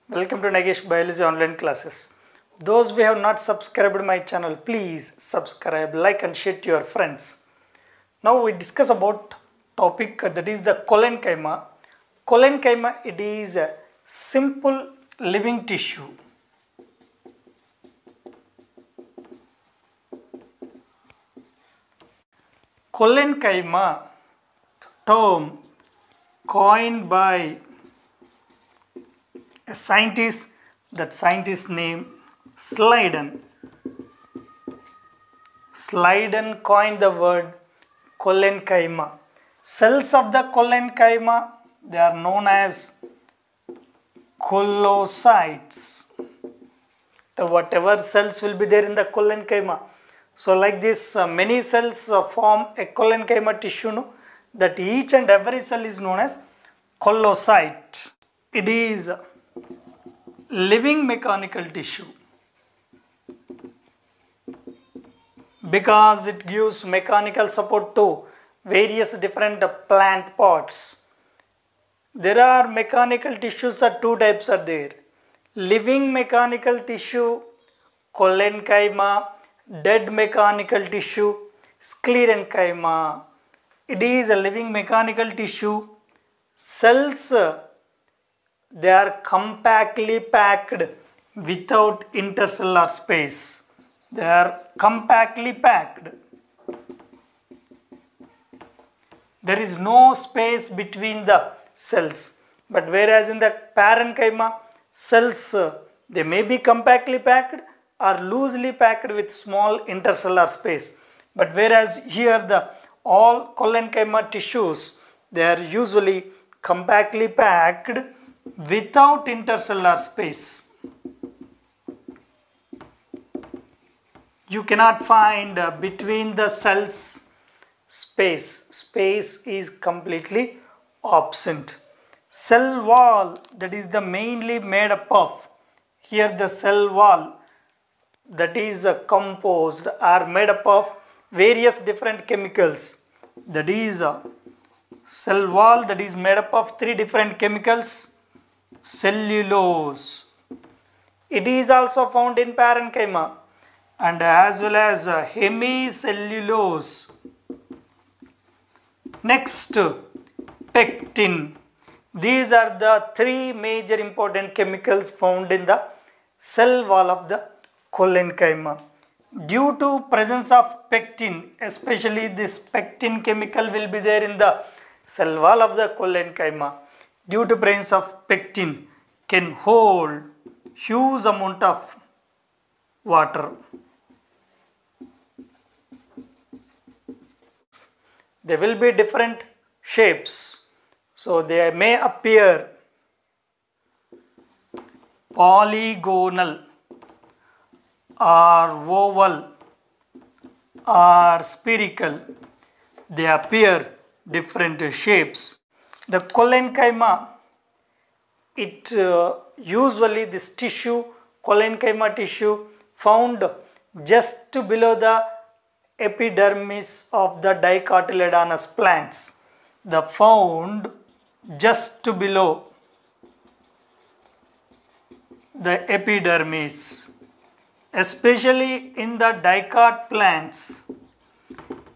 Welcome to Nagesh Biology online classes. Those who have not subscribed my channel, please subscribe, like and share to your friends. Now we discuss about topic that is the collenchyma. Collenchyma, it is a simple living tissue. Collenchyma, term coined by a scientist, that scientist name Schleiden. Schleiden coined the word collenchyma. Cells of the collenchyma, they are known as collocytes. Whatever cells will be there in the collenchyma. So like this, many cells form a collenchyma tissue, no? That each and every cell is known as collocyte. It is living mechanical tissue because it gives mechanical support to various different plant parts. There are mechanical tissues, two types are there. Living mechanical tissue, collenchyma, dead mechanical tissue, sclerenchyma. It is a living mechanical tissue. Cells, they are compactly packed without intercellular space. They are compactly packed. There is no space between the cells. But whereas in the parenchyma, cells, they may be compactly packed or loosely packed with small intercellular space. But whereas here all collenchyma tissues, they are usually compactly packed without intercellular space. You cannot find between the cells space. Space is completely absent. Cell wall, that is the mainly made up of, here the cell wall, that is composed or made up of various different chemicals. That is cell wall, that is made up of three different chemicals. Cellulose, it is also found in parenchyma, and as well as hemicellulose. Next, pectin. These are the three major important chemicals found in the cell wall of the collenchyma. Due to presence of pectin, especially this pectin chemical will be there in the cell wall of the collenchyma. Due to presence of pectin, can hold huge amount of water. There will be different shapes. So they may appear polygonal or oval or spherical. They appear different shapes. The collenchyma, it usually this tissue, collenchyma tissue, found just below the epidermis of the dicotyledonous plants. The found just below the epidermis, especially in the dicot plants.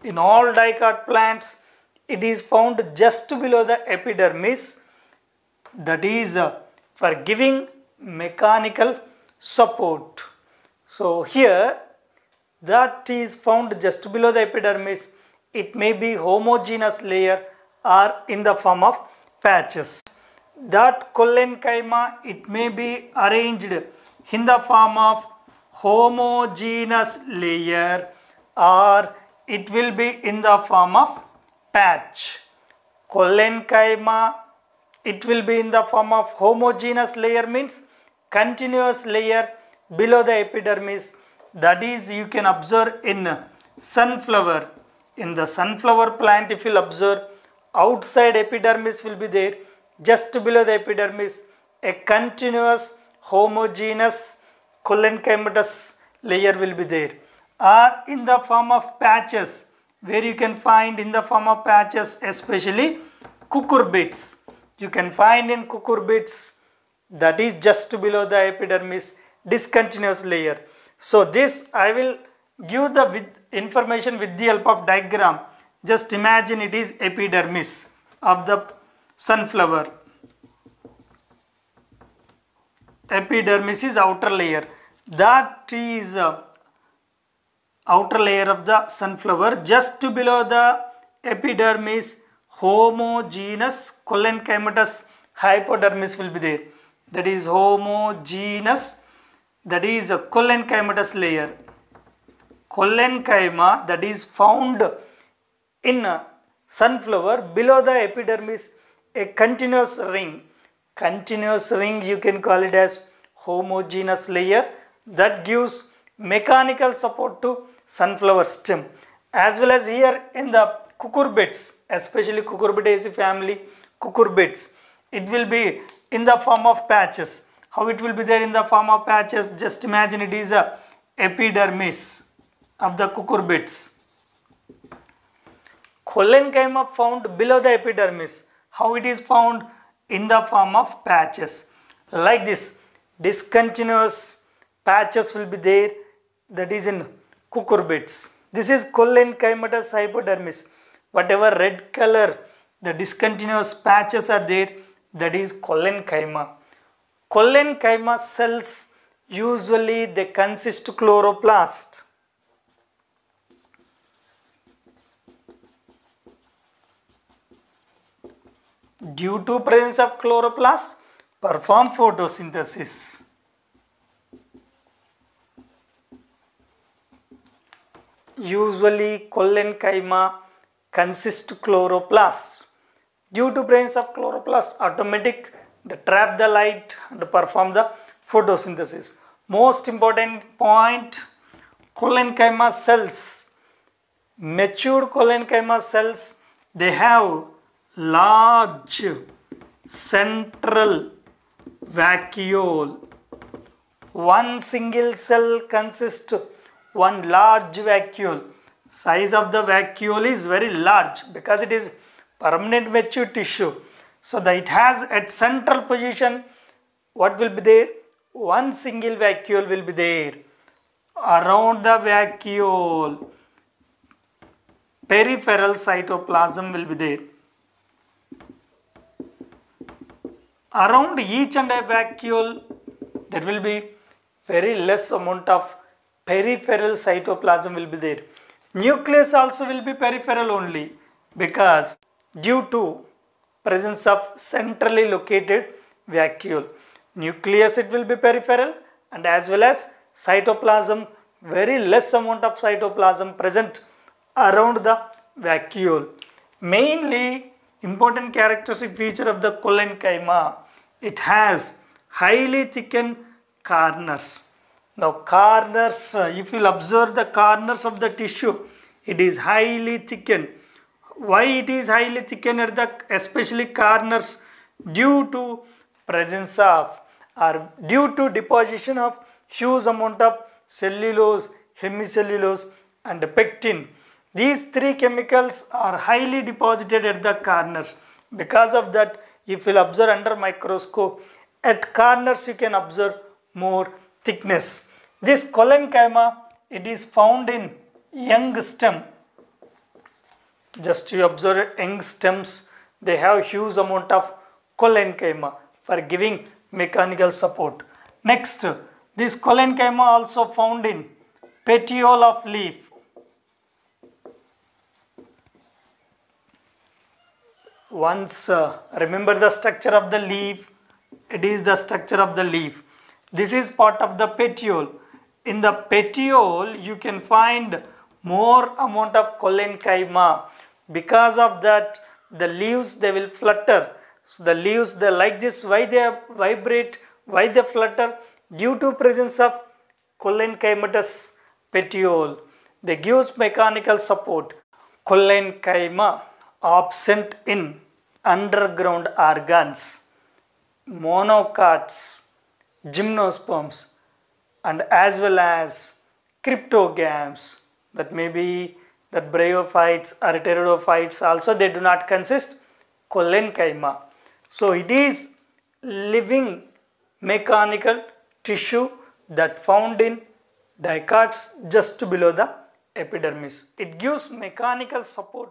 In all dicot plants, it is found just below the epidermis, that is for giving mechanical support. So here, that is found just below the epidermis. It may be homogeneous layer or in the form of patches. That collenchyma, it may be arranged in the form of homogeneous layer or it will be in the form of patch. Collenchyma, it will be in the form of homogeneous layer, means continuous layer below the epidermis. That is, you can observe in sunflower. In the sunflower plant, if you will observe, outside epidermis will be there, just below the epidermis, a continuous homogeneous collenchymatous layer will be there. Or in the form of patches, where you can find in the form of patches, especially cucurbits. You can find in cucurbits that is just below the epidermis, discontinuous layer. So this I will give the information with the help of diagram. Just imagine it is epidermis of the sunflower. Epidermis is outer layer. That is outer layer of the sunflower. Just below the epidermis, homogeneous collenchymatous hypodermis will be there. That is homogeneous, that is a collenchymatous layer. Collenchyma that is found in sunflower below the epidermis, a continuous ring. Continuous ring you can call it as homogeneous layer that gives mechanical support to sunflower stem. As well as here in the cucurbits, especially Cucurbitaceae family cucurbits, it will be in the form of patches. How it will be there in the form of patches? Just imagine it is a epidermis of the cucurbits. Collenchyma found below the epidermis. How it is found? In the form of patches. Like this, discontinuous patches will be there, that is in cucurbits. This is collenchymatous hypodermis. Whatever red color, the discontinuous patches are there, that is collenchyma. Collenchyma cells usually they consist chloroplast. Due to presence of chloroplast, perform photosynthesis. Usually collenchyma consist chloroplast. Due to presence of chloroplast, automatic they trap the light and perform the photosynthesis. Most important point, collenchyma cells, matured collenchyma cells, they have large central vacuole. One single cell consists one large vacuole. Size of the vacuole is very large because it is permanent mature tissue. So that it has at central position, what will be there? One single vacuole will be there. Around the vacuole, peripheral cytoplasm will be there. Around each and a vacuole, there will be very less amount of peripheral cytoplasm will be there. Nucleus also will be peripheral only because due to presence of centrally located vacuole. Nucleus it will be peripheral, and as well as cytoplasm, very less amount of cytoplasm present around the vacuole. Mainly important characteristic feature of the collenchyma, it has highly thickened corners. Now corners, if you will observe the corners of the tissue, it is highly thickened. Why it is highly thickened at the especially corners? Due to presence of or due to deposition of huge amount of cellulose, hemicellulose and pectin. These three chemicals are highly deposited at the corners. Because of that, if you will observe under microscope, at corners you can observe more thickness. This collenchyma, it is found in young stem. Just you observe young stems, they have huge amount of collenchyma for giving mechanical support. Next, this collenchyma also found in petiole of leaf. Once remember the structure of the leaf, it is the structure of the leaf. This is part of the petiole. In the petiole, you can find more amount of collenchyma. Because of that, the leaves they will flutter. So the leaves they like this. Why they vibrate? Why they flutter? Due to presence of collenchymatous petiole. They give mechanical support. Collenchyma absent in underground organs, monocots, gymnosperms, and as well as cryptogams, that may be that bryophytes or pteridophytes also, they do not consist collenchyma. So it is living mechanical tissue that found in dicots just below the epidermis. It gives mechanical support